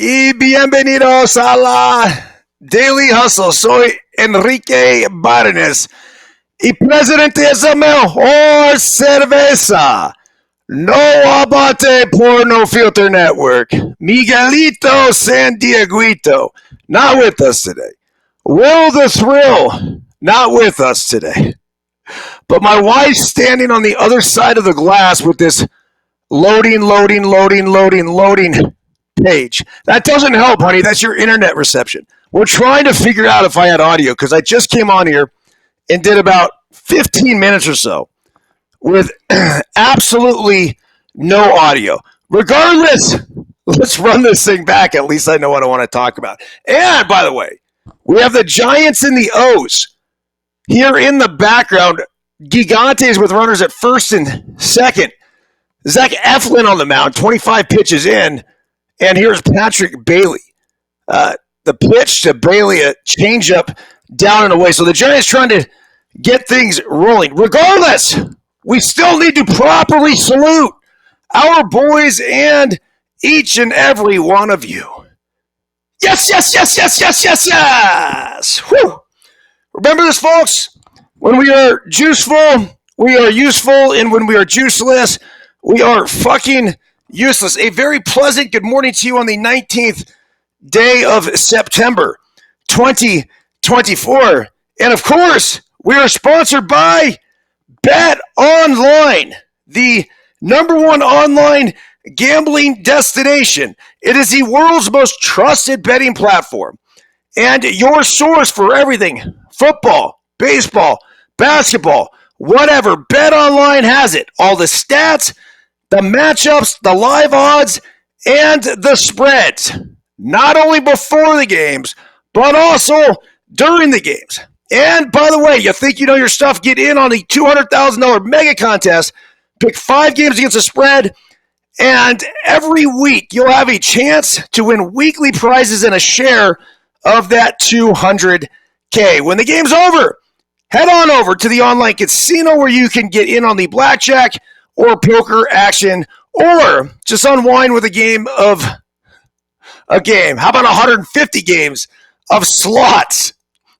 Y bienvenidos a la Daily Hustle. Soy Enrique Byrnes y presidente es el mejor cerveza. No abate por No Filter Network. Miguelito San Dieguito, not with us today. Will the Thrill, not with us today. But my wife's standing on the other side of the glass with this loading page. That doesn't help, honey. That's your internet reception. We're trying to figure out if I had audio because I just came on here and did about 15 minutes or so with absolutely no audio. Regardless, let's run this thing back. At least I know what I want to talk about. And by the way, we have the Giants and the O's here in the background. Gigantes with runners at first and second. Zach Eflin on the mound, 25 pitches in. And here's Patrick Bailey. The pitch to Bailey, a changeup down and away. So the Giants trying to get things rolling. Regardless, we still need to properly salute our boys and each and every one of you. Yes. Whew. Remember this, folks. When we are juiceful, we are useful. And when we are juiceless, we are fucking useless. A very pleasant good morning to you on the 19th day of September 2024. And of course, we are sponsored by Bet Online, the number one online gambling destination. It is the world's most trusted betting platform and your source for everything football, baseball, basketball, whatever. Bet Online has it. All the stats, the matchups, the live odds, and the spreads. Not only before the games, but also during the games. And by the way, you think you know your stuff? Get in on the $200,000 mega contest. Pick 5 games against the spread. And every week, you'll have a chance to win weekly prizes and a share of that $200K. When the game's over, head on over to the online casino where you can get in on the blackjack or poker action, or just unwind with a game. How about 150 games of slots?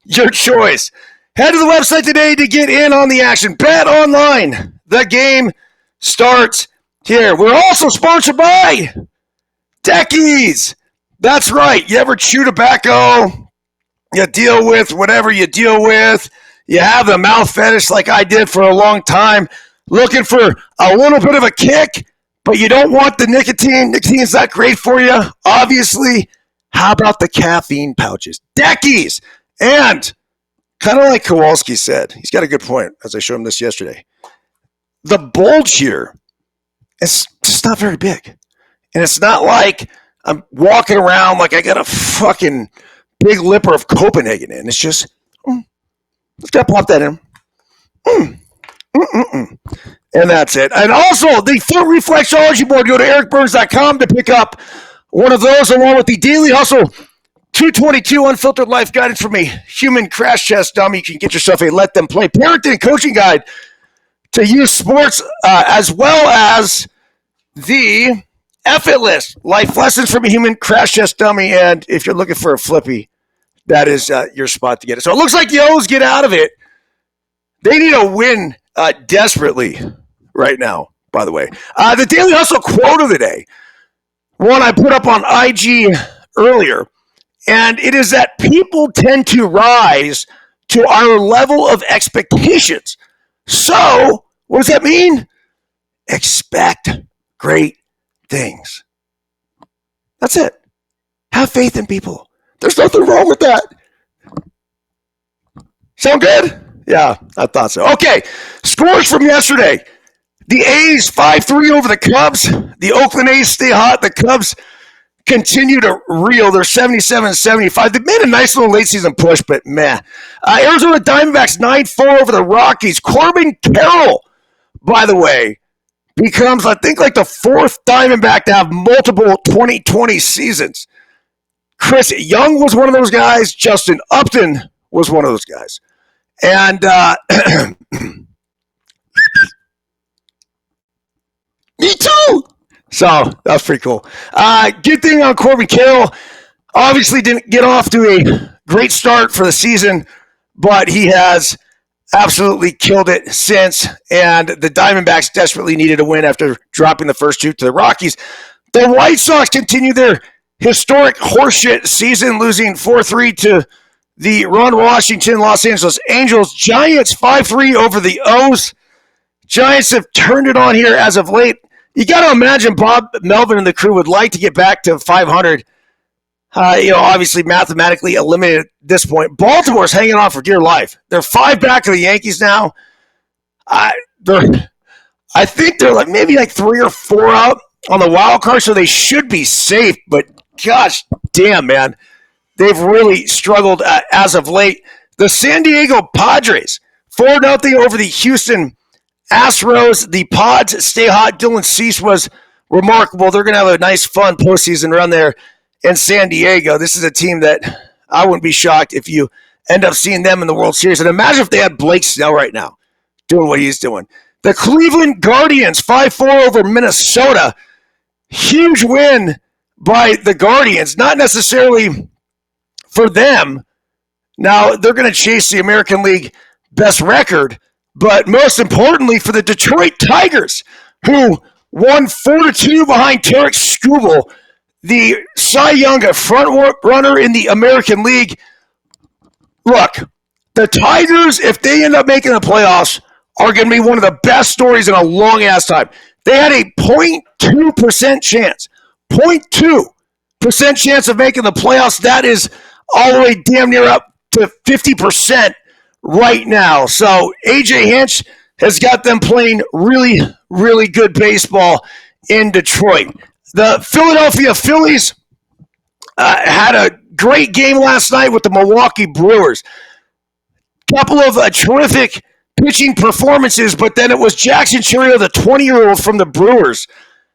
Your choice. Head to the website today to get in on the action. Bet Online. The game starts here. We're also sponsored by Techies. That's right. You ever chew tobacco? You deal with whatever you deal with. You have the mouth fetish like I did for a long time. Looking for a little bit of a kick, but you don't want the nicotine. Nicotine's not great for you, obviously. How about the caffeine pouches? Techies. And kind of like Kowalski said, he's got a good point, as I showed him this yesterday. The bulge here is just not very big. And it's not like I'm walking around like I got a fucking big lipper of Copenhagen in. It's just, let's got to pop that in. And that's it. And also, the Foot Reflexology Board. Go to ericburns.com to pick up one of those, along with the Daily Hustle 222 Unfiltered Life Guidance from a Human Crash Test Dummy. You can get yourself a Let Them Play parenting and coaching guide to youth sports, as well as the Effortless Life Lessons from a Human Crash Test Dummy. And if you're looking for a flippy, that is your spot to get it. So it looks like the O's get out of it. They need a win desperately right now, by the way. The Daily Hustle quote of the day, one I put up on IG earlier, and it is that people tend to rise to our level of expectations. So, what does that mean? Expect great things. That's it. Have faith in people. There's nothing wrong with that. Sound good? Yeah, I thought so. Okay, scores from yesterday. The A's 5-3 over the Cubs. The Oakland A's stay hot. The Cubs continue to reel. They're 77-75. They made a nice little late season push, but meh. Arizona Diamondbacks 9-4 over the Rockies. Corbin Carroll, by the way, becomes, I think, like the 4th Diamondback to have multiple 2020 seasons. Chris Young was one of those guys. Justin Upton was one of those guys. And me too. So that's pretty cool. Good thing on Corbin Carroll. Obviously didn't get off to a great start for the season, but he has absolutely killed it since. And the Diamondbacks desperately needed a win after dropping the first two to the Rockies. The White Sox continue their historic horseshit season, losing 4-3 to the Ron Washington Los Angeles Angels. Giants 5-3 over the O's. Giants have turned it on here as of late. You got to imagine Bob Melvin and the crew would like to get back to 500. Obviously mathematically eliminated at this point. Baltimore's hanging on for dear life. They're 5 back of the Yankees now. I think they're maybe 3 or 4 out on the wild card, so they should be safe. But gosh damn, man, they've really struggled as of late. The San Diego Padres 4-0 over the Houston Astros. The Pods stay hot. Dylan Cease was remarkable. They're going to have a nice, fun postseason run there in San Diego. This is a team that I wouldn't be shocked if you end up seeing them in the World Series. And imagine if they had Blake Snell right now doing what he's doing. The Cleveland Guardians 5-4 over Minnesota. Huge win by the Guardians. Not necessarily for them. Now, they're going to chase the American League best record, but most importantly for the Detroit Tigers, who won 4-2 behind Tarek Skubal, the Cy Young front runner in the American League. Look, the Tigers, if they end up making the playoffs, are going to be one of the best stories in a long-ass time. They had a 0.2% chance. 0.2% chance of making the playoffs. That is all the way damn near up to 50% right now. So A.J. Hinch has got them playing really, really good baseball in Detroit. The Philadelphia Phillies had a great game last night with the Milwaukee Brewers. Couple of terrific pitching performances, but then it was Jackson Chourio, the 20-year-old from the Brewers,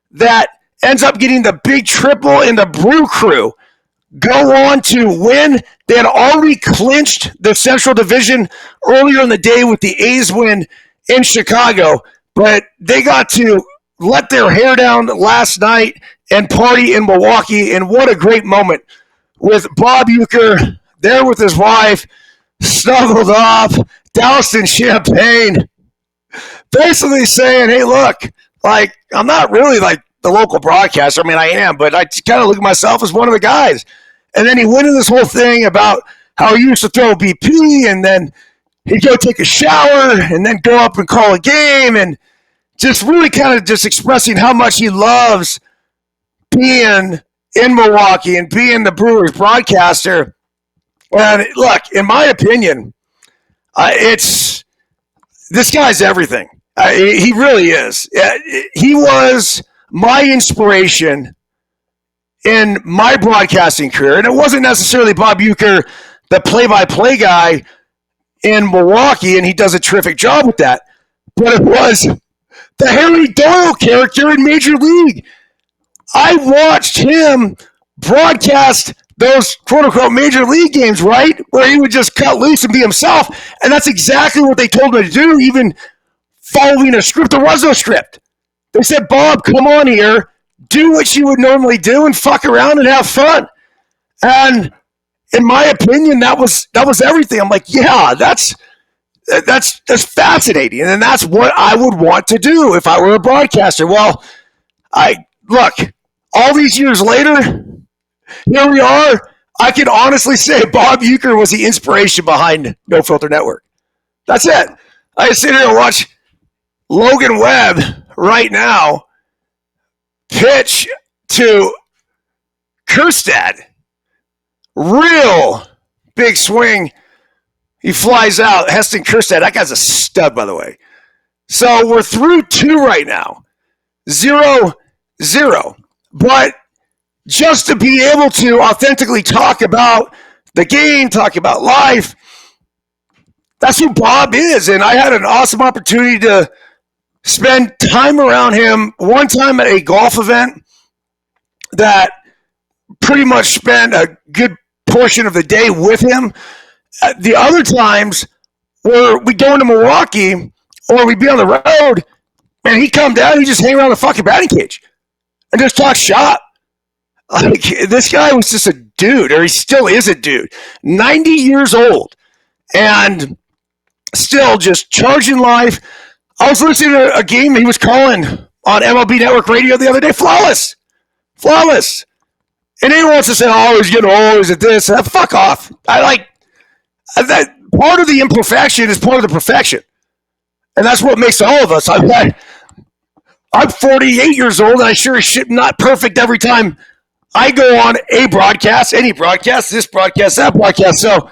that ends up getting the big triple, in the Brew Crew go on to win. They had already clinched the Central Division earlier in the day with the A's win in Chicago, but they got to let their hair down last night and party in Milwaukee, and what a great moment with Bob Uecker there with his wife, snuggled up, doused in champagne, basically saying, hey, look, I'm not really the local broadcaster. I mean, I am, but I kind of look at myself as one of the guys. And then he went into this whole thing about how he used to throw BP, and then he'd go take a shower and then go up and call a game, and just really kind of just expressing how much he loves being in Milwaukee and being the Brewers broadcaster. And look, in my opinion, this guy's everything. He really is. He was my inspiration in my broadcasting career. And it wasn't necessarily Bob Uecker, the play-by-play guy in Milwaukee, and he does a terrific job with that. But it was the Harry Doyle character in Major League. I watched him broadcast those quote-unquote Major League games, right, where he would just cut loose and be himself. And that's exactly what they told him to do, even following a script. There was no script. They said, Bob, come on here, do what you would normally do and fuck around and have fun. And in my opinion, that was everything. I'm like, yeah, that's fascinating. And that's what I would want to do if I were a broadcaster. Well, look, all these years later, here we are. I can honestly say Bob Uecker was the inspiration behind No Filter Network. That's it. I sit here and watch Logan Webb right now pitch to Kjerstad. Real big swing. He flies out. Heston Kjerstad, that guy's a stud, by the way. So we're through 2 right now. 0-0. But just to be able to authentically talk about the game, talk about life, that's who Bob is. And I had an awesome opportunity to spend time around him one time at a golf event that pretty much spent a good portion of the day with him. The other times where we go into Milwaukee or we'd be on the road and he'd come down, he'd just hang around the fucking batting cage. and just talk shop. Like, this guy was just a dude, or he still is a dude. 90 years old, and still just charging life. I was listening to a game he was calling on MLB Network Radio the other day. Flawless. And anyone wants to say, oh, he's getting old, he's at this. Fuck off. I like that. Part of the imperfection is part of the perfection. And that's what makes all of us. I'm 48 years old, and I sure as shit not perfect every time I go on a broadcast, any broadcast, this broadcast, that broadcast. So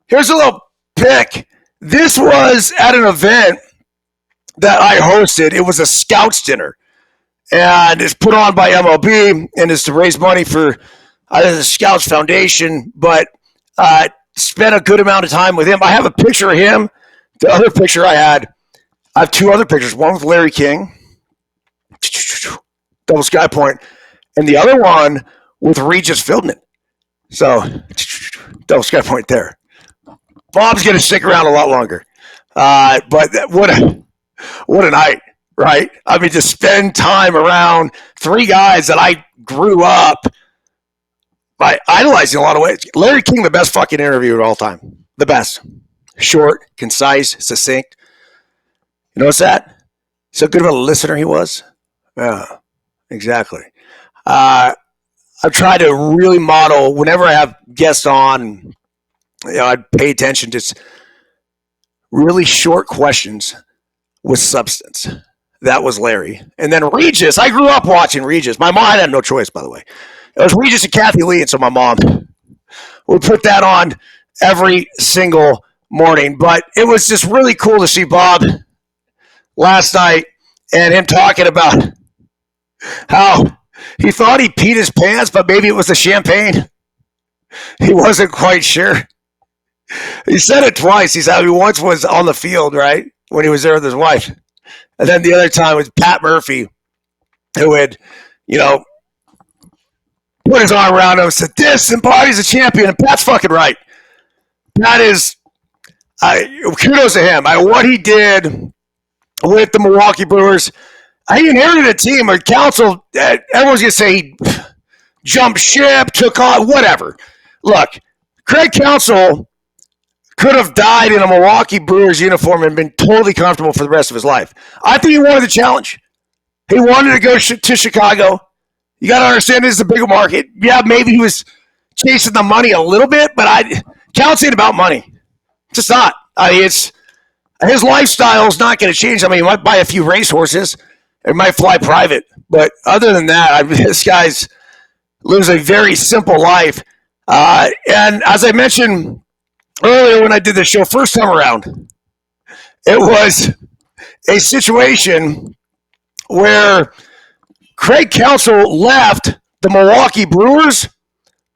here's a little pick. This was at an event that I hosted. It was a scouts dinner, and it's put on by MLB, and it's to raise money for the Scouts Foundation, but spent a good amount of time with him. I have a picture of him. The other picture I have two other pictures, one with Larry King, double sky point, and the other one with Regis Philbin. So, double sky point there. Bob's going to stick around a lot longer. But what a night, right? I mean, to spend time around three guys that I grew up by idolizing in a lot of ways. Larry King, the best fucking interviewer of all time. The best. Short, concise, succinct. You notice that? So good of a listener he was? Yeah, exactly. I've tried to really model, whenever I have guests on, I'd pay attention to really short questions with substance. That was Larry. And then Regis, I grew up watching Regis. My mom had no choice, by the way. It was Regis and Kathy Lee, and so my mom would put that on every single morning. But it was just really cool to see Bob last night and him talking about how he thought he peed his pants, but maybe it was the champagne. He wasn't quite sure. He said it twice. He said he once was on the field, right, when he was there with his wife. And then the other time was Pat Murphy, who had, put his arm around him and said, this embodies a champion. And Pat's fucking right. Pat is, kudos to him. What he did with the Milwaukee Brewers, he inherited a team, a council. Everyone's going to say he jumped ship, took on, whatever. Look, Craig Counsell could have died in a Milwaukee Brewers uniform and been totally comfortable for the rest of his life. I think he wanted the challenge. He wanted to go to Chicago. You got to understand this is a bigger market. Yeah, maybe he was chasing the money a little bit, but Counsell ain't about money. It's just not. His lifestyle is not going to change. I mean, he might buy a few racehorses. He might fly private. But other than that, this guy's lives a very simple life. And as I mentioned earlier when I did the show first time around, it was a situation where Craig Counsell left the Milwaukee Brewers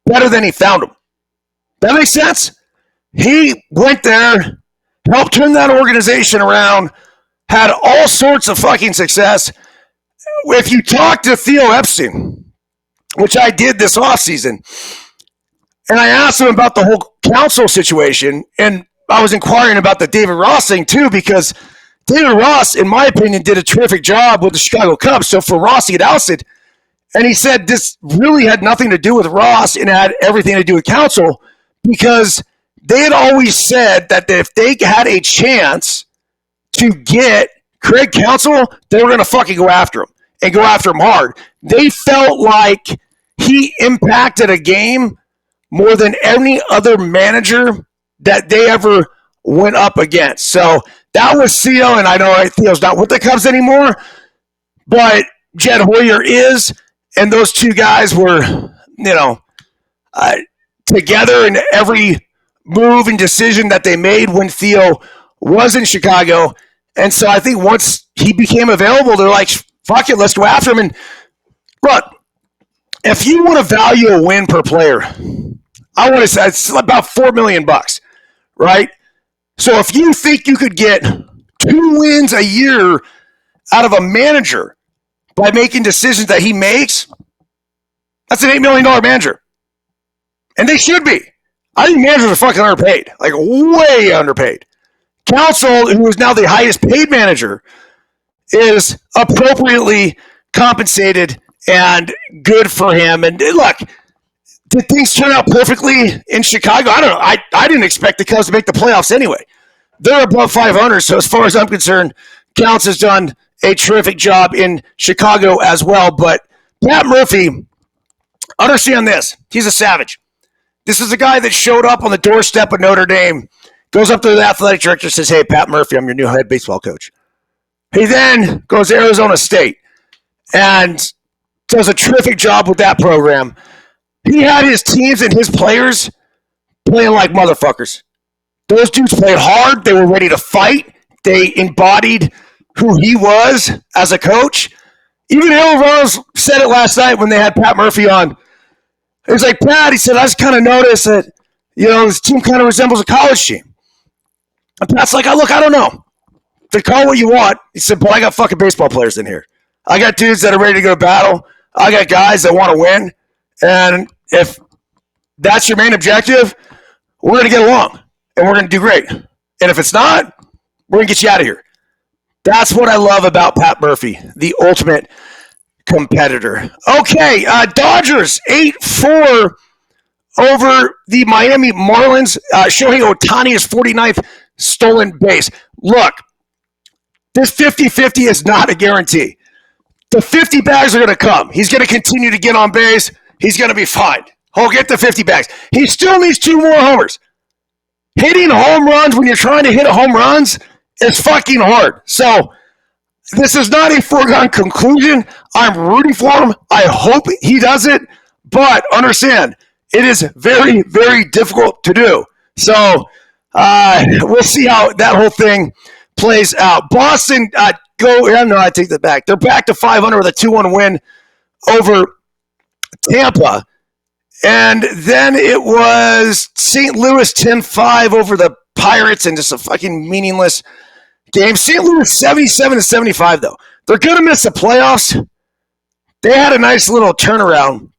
better than he found them. That makes sense? He went there, helped turn that organization around, had all sorts of fucking success. If you talk to Theo Epstein, which I did this offseason, and I asked him about the whole Counsell situation, and I was inquiring about the David Ross thing too, because David Ross, in my opinion, did a terrific job with the Chicago Cubs. So for Ross to get ousted, and he said this really had nothing to do with Ross and had everything to do with Counsell, because they had always said that if they had a chance to get Craig Counsell, they were going to fucking go after him and go after him hard. They felt like he impacted a game more than any other manager that they ever went up against. So that was Theo, and I know Theo's not with the Cubs anymore, but Jed Hoyer is, and those two guys were, together in every move and decision that they made when Theo was in Chicago. And so I think once he became available, they're like, fuck it, let's go after him. And look, if you want to value a win per player, I want to say it's about $4 million, right? So if you think you could get 2 wins a year out of a manager by making decisions that he makes, that's an $8 million manager. And they should be. I think managers are fucking underpaid, like way underpaid. Counsell, who is now the highest paid manager, is appropriately compensated and good for him. And look, did things turn out perfectly in Chicago? I don't know. I didn't expect the Cubs to make the playoffs anyway. They're above 500, so as far as I'm concerned, Counts has done a terrific job in Chicago as well. But Pat Murphy, understand this. He's a savage. This is a guy that showed up on the doorstep of Notre Dame, goes up to the athletic director and says, hey, Pat Murphy, I'm your new head baseball coach. He then goes to Arizona State and does a terrific job with that program. He had his teams and his players playing like motherfuckers. Those dudes played hard. They were ready to fight. They embodied who he was as a coach. Even Hill Rose said it last night when they had Pat Murphy on. It was like, Pat, he said, I just kind of noticed that, this team kind of resembles a college team. And Pat's like, look, I don't know. To call what you want. He said, but I got fucking baseball players in here. I got dudes that are ready to go to battle. I got guys that want to win. And if that's your main objective, we're going to get along. And we're going to do great. And if it's not, we're going to get you out of here. That's what I love about Pat Murphy, the ultimate competitor. Okay, Dodgers 8-4 over the Miami Marlins. Shohei Ohtani is 49th stolen base. Look, this 50-50 is not a guarantee. The 50 bags are going to come. He's going to continue to get on base. He's going to be fine. He'll get the 50 bags. He still needs 2 more homers. Hitting home runs when you're trying to hit home runs is fucking hard. So this is not a foregone conclusion. I'm rooting for him. I hope he does it. But understand, it is very, very difficult to do. So we'll see how that whole thing plays out. Boston, I take that back. They're back to 500 with a 2-1 win over Tampa. And then it was St. Louis 10-5 over the Pirates and just a fucking meaningless game. St. Louis 77-75, though. They're going to miss the playoffs. They had a nice little turnaround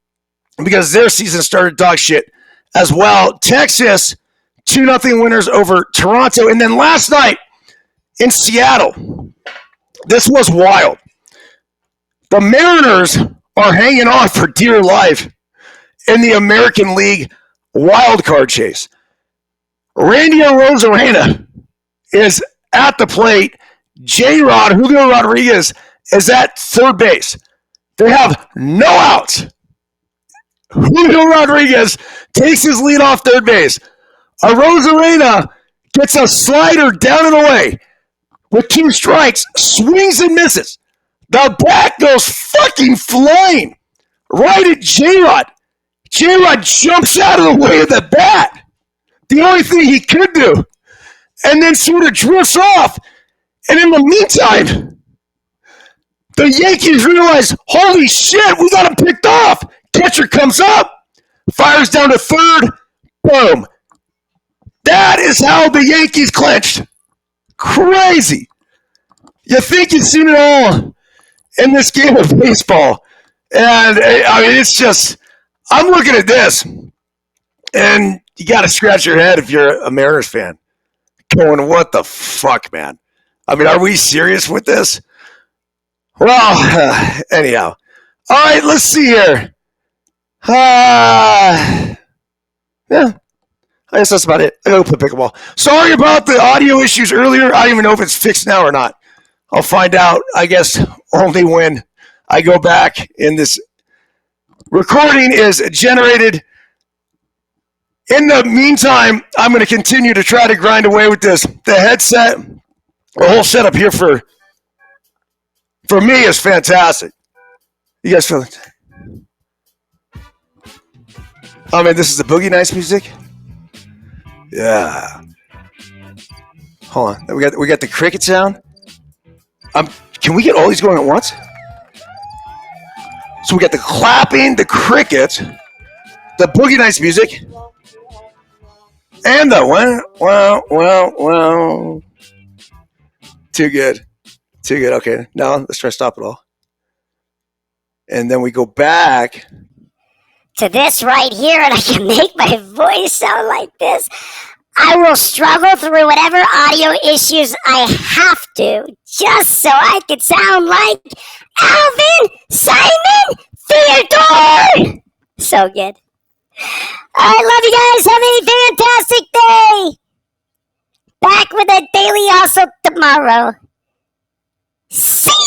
because their season started dog shit as well. Texas, 2-0 winners over Toronto. And then last night in Seattle, this was wild. The Mariners are hanging on for dear life in the American League wildcard chase. Randy Arozarena is at the plate. J-Rod, Julio Rodriguez, is at third base. They have no outs. Julio Rodriguez takes his lead off third base. Arozarena gets a slider down and away with 2 strikes, swings and misses. The bat goes fucking flying right at J-Rod. J-Rod jumps out of the way of the bat. The only thing he could do. And then sort of drifts off. And in the meantime, the Yankees realize, holy shit, we got him picked off. Catcher comes up, fires down to third. Boom. That is how the Yankees clinched. Crazy. You think you've seen it all in this game of baseball. And, I mean, it's just, I'm looking at this, and you got to scratch your head if you're a Mariners fan. Going, what the fuck, man? I mean, are we serious with this? Well, anyhow. All right, let's see here. Yeah, I guess that's about it. I gotta play pickleball. Sorry about the audio issues earlier. I don't even know if it's fixed now or not. I'll find out, I guess, only when I go back and this recording is generated. In the meantime, I'm going to continue to try to grind away with this. The headset, the whole setup here for me is fantastic. You guys feel it? I mean, this is the Boogie Nights music. Yeah. Hold on. We got the cricket sound. Can we get all these going at once? So we got the clapping, the cricket, the Boogie Nights music, and the wow. Too good. Okay, now let's try to stop it all. And then we go back to this right here, and I can make my voice sound like this. I will struggle through whatever audio issues I have to, just so I can sound like Alvin Simon Theodore! So good. All right, love you guys. Have a fantastic day. Back with a daily hustle tomorrow. See